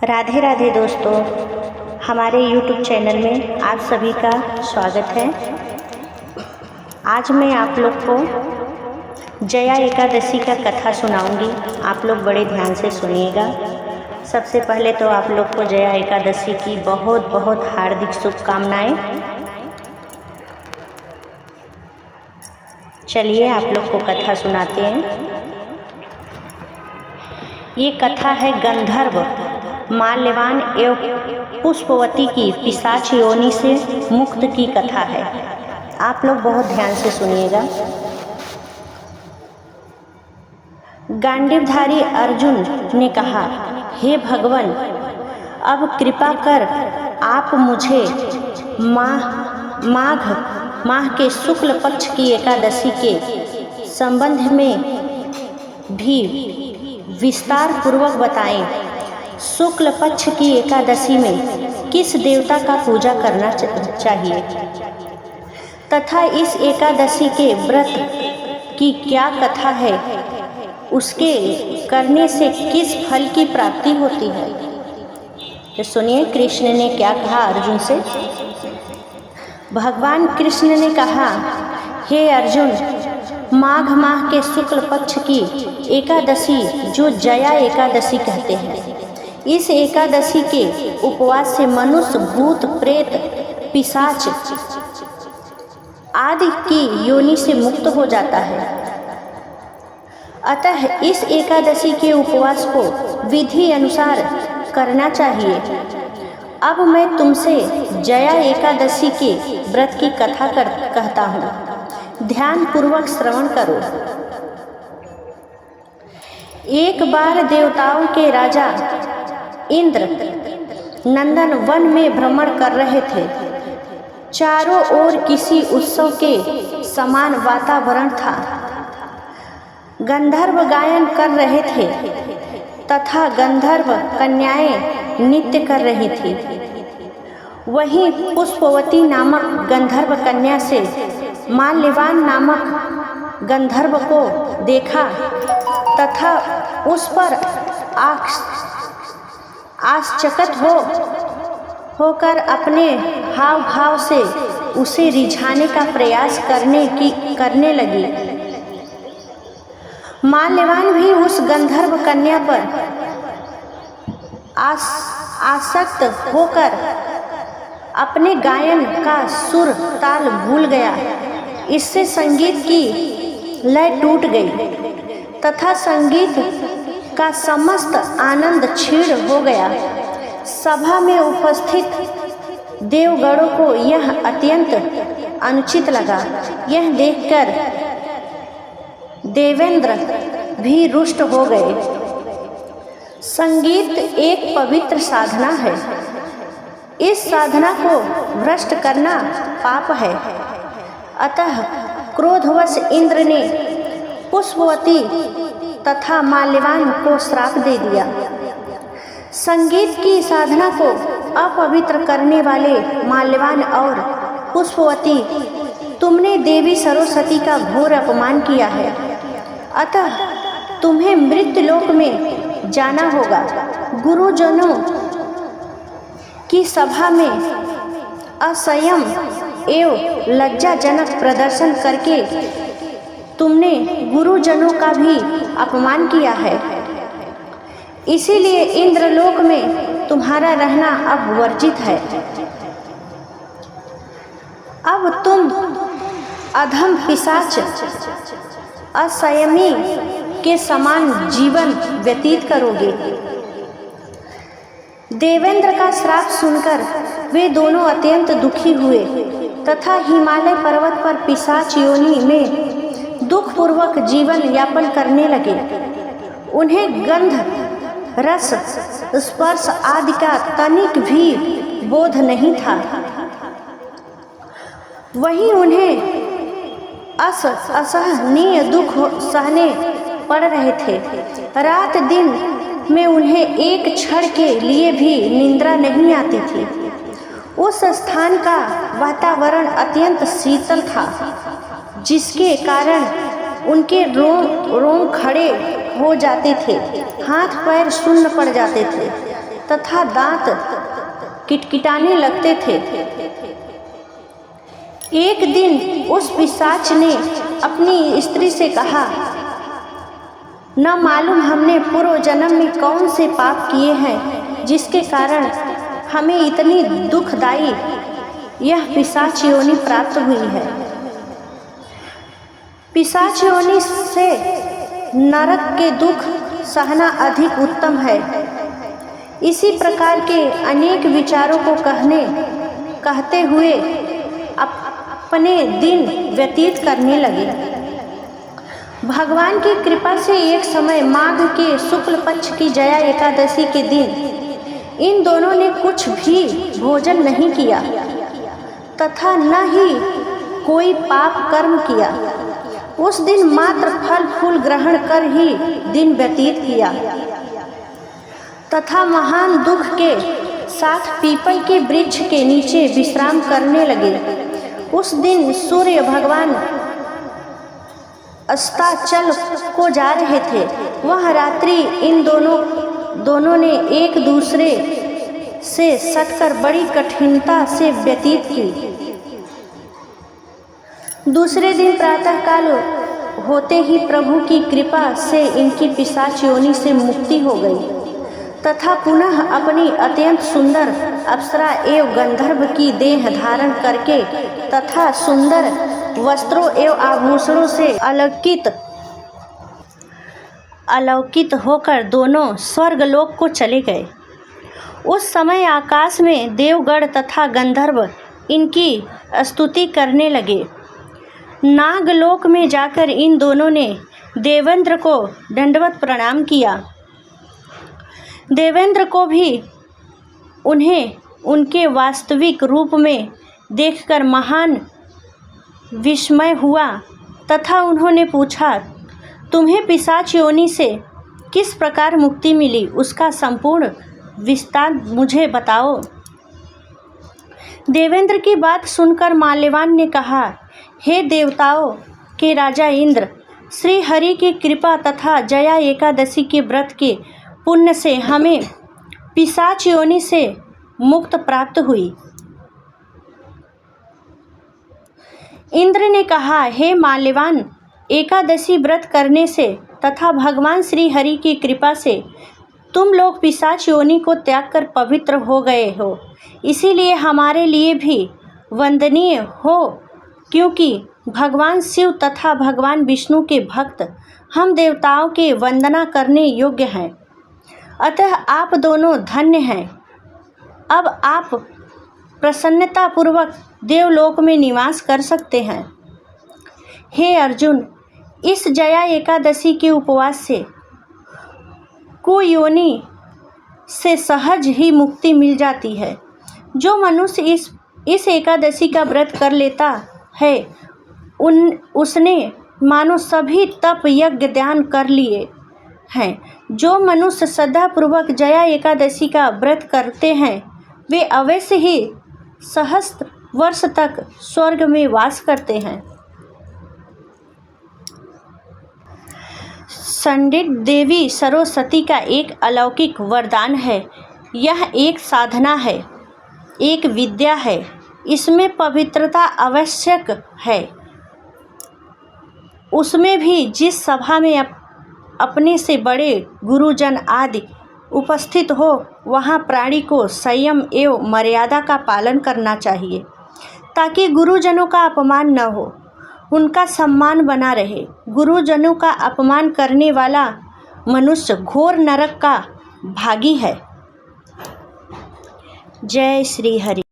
राधे राधे दोस्तों, हमारे YouTube channel में आप सभी का स्वागत है। आज मैं आप लोग को जया एकादशी का कथा सुनाऊंगी। आप लोग बड़े ध्यान से सुनिएगा। सबसे पहले तो आप लोग को जया एकादशी की बहुत बहुत हार्दिक शुभकामनाएं। चलिए आप लोग को कथा सुनाते हैं। ये कथा है गंधर्व माल्यवान एवं पुष्पवती की पिशाच योनि से मुक्त की कथा है। आप लोग बहुत ध्यान से सुनिएगा। गांडीवधारी अर्जुन ने कहा, हे भगवान, अब कृपा कर आप मुझे माघ के शुक्ल पक्ष की एकादशी के संबंध में भी विस्तार पूर्वक बताएं। शुक्ल पक्ष की एकादशी में किस देवता का पूजा करना चाहिए तथा इस एकादशी के व्रत की क्या कथा है, उसके करने से किस फल की प्राप्ति होती है। तो सुनिए कृष्ण ने क्या कहा अर्जुन से। भगवान कृष्ण ने कहा, हे अर्जुन, माघ माह के शुक्ल पक्ष की एकादशी जो जया एकादशी कहते हैं, इस एकादशी के उपवास से मनुष्य, भूत, प्रेत, पिशाच आदि की योनि से मुक्त हो जाता है। अतः इस एकादशी के उपवास को विधि अनुसार करना चाहिए। अब मैं तुमसे जया एकादशी के व्रत की कथा कहता हूँ, ध्यान पूर्वक श्रवण करो। एक बार देवताओं के राजा इंद्र नंदन वन में भ्रमण कर रहे थे। चारों ओर किसी उत्सव के समान वातावरण था। गंधर्व गायन कर रहे थे तथा गंधर्व कन्याएं नृत्य कर रही थी। वहीं पुष्पवती नामक गंधर्व कन्या से माल्यवान नामक गंधर्व को देखा तथा उस पर आश्चर्यचकित होकर अपने हाव भाव से उसे रिझाने का प्रयास करने लगी। माल्यवान भी उस गंधर्व कन्या पर आसक्त होकर अपने गायन का सुर ताल भूल गया। इससे संगीत की लय टूट गई तथा संगीत का समस्त आनंद क्षीण हो गया। सभा में उपस्थित देवगणों को यह अत्यंत अनुचित लगा। यह देखकर देवेंद्र भी रुष्ट हो गए। संगीत एक पवित्र साधना है। इस साधना को भ्रष्ट करना पाप है। अतः क्रोधवश इंद्र ने पुष्पवती तथा माल्यवान को श्राप दे दिया। संगीत की साधना को अपवित्र करने वाले माल्यवान और पुष्पवती, तुमने देवी सरस्वती का घोर अपमान किया है। अतः तुम्हें मृत्युलोक में जाना होगा। गुरुजनों की सभा में असंयम एवं लज्जाजनक प्रदर्शन करके तुमने गुरुजनों का भी अपमान किया है। इसीलिए इंद्रलोक में तुम्हारा रहना अब वर्जित है। अब तुम अधम पिशाच असंयमी के समान जीवन व्यतीत करोगे। देवेंद्र का श्राप सुनकर वे दोनों अत्यंत दुखी हुए तथा हिमालय पर्वत पर पिशाच योनि में दुख पूर्वक जीवन यापन करने लगे। उन्हें गंध, रस, स्पर्श आदि का तनिक भी बोध नहीं था। वहीं उन्हें असहनीय दुख सहने पड़ रहे थे। रात दिन में उन्हें एक क्षण के लिए भी निद्रा नहीं आती थी। उस स्थान का वातावरण अत्यंत शीतल था, जिसके कारण उनके रोम खड़े हो जाते थे, हाथ पैर शून्य पड़ जाते थे तथा दांत किटकिटाने लगते थे। एक दिन उस पिशाच ने अपनी स्त्री से कहा, न मालूम हमने पूर्व जन्म में कौन से पाप किए हैं जिसके कारण हमें इतनी दुखदायी यह पिशाच योनि प्राप्त हुई है। पिशाच योनि से नरक के दुख सहना अधिक उत्तम है। इसी प्रकार के अनेक विचारों को कहते हुए अपने दिन व्यतीत करने लगे। भगवान की कृपा से एक समय माघ के शुक्ल पक्ष की जया एकादशी के दिन इन दोनों ने कुछ भी भोजन नहीं किया तथा न ही कोई पाप कर्म किया। उस दिन मात्र फल फूल ग्रहण कर ही दिन व्यतीत किया तथा महान दुख के साथ पीपल के वृक्ष के नीचे विश्राम करने लगे। उस दिन सूर्य भगवान अस्ताचल को जा रहे थे। वह रात्रि इन दोनों ने एक दूसरे से सटकर बड़ी कठिनता से व्यतीत की। दूसरे दिन प्रातःकाल होते ही प्रभु की कृपा से इनकी पिशाच योनि से मुक्ति हो गई तथा पुनः अपनी अत्यंत सुंदर अप्सरा एवं गंधर्व की देह धारण करके तथा सुंदर वस्त्रों एवं आभूषणों से अलौकित होकर दोनों स्वर्गलोक को चले गए। उस समय आकाश में देवगण तथा गंधर्व इनकी स्तुति करने लगे। नागलोक में जाकर इन दोनों ने देवेंद्र को दंडवत प्रणाम किया। देवेंद्र को भी उन्हें उनके वास्तविक रूप में देखकर महान विस्मय हुआ तथा उन्होंने पूछा, तुम्हें पिशाच योनि से किस प्रकार मुक्ति मिली, उसका संपूर्ण विस्तार मुझे बताओ। देवेंद्र की बात सुनकर माल्यवान ने कहा, हे देवताओं के राजा इंद्र, श्री हरि की कृपा तथा जया एकादशी के व्रत के पुण्य से हमें पिशाच योनि से मुक्त प्राप्त हुई। इंद्र ने कहा, हे माल्यवान, एकादशी व्रत करने से तथा भगवान श्री हरि की कृपा से तुम लोग पिशाच योनि को त्याग कर पवित्र हो गए हो। इसीलिए हमारे लिए भी वंदनीय हो, क्योंकि भगवान शिव तथा भगवान विष्णु के भक्त हम देवताओं के वंदना करने योग्य हैं। अतः आप दोनों धन्य हैं। अब आप प्रसन्नतापूर्वक देवलोक में निवास कर सकते हैं। हे अर्जुन, इस जया एकादशी के उपवास से कुयोनि से सहज ही मुक्ति मिल जाती है। जो मनुष्य इस एकादशी का व्रत कर लेता है उसने मानो सभी तप यज्ञ ध्यान कर लिए हैं। जो मनुष्य श्रद्धापूर्वक जया एकादशी का व्रत करते हैं वे अवश्य ही सहस्त्र वर्ष तक स्वर्ग में वास करते हैं। संडित देवी सरस्वती का एक अलौकिक वरदान है। यह एक साधना है, एक विद्या है। इसमें पवित्रता आवश्यक है। उसमें भी जिस सभा में अपने से बड़े गुरुजन आदि उपस्थित हो वहाँ प्राणी को संयम एवं मर्यादा का पालन करना चाहिए ताकि गुरुजनों का अपमान न हो, उनका सम्मान बना रहे। गुरुजनों का अपमान करने वाला मनुष्य घोर नरक का भागी है। जय श्री हरि।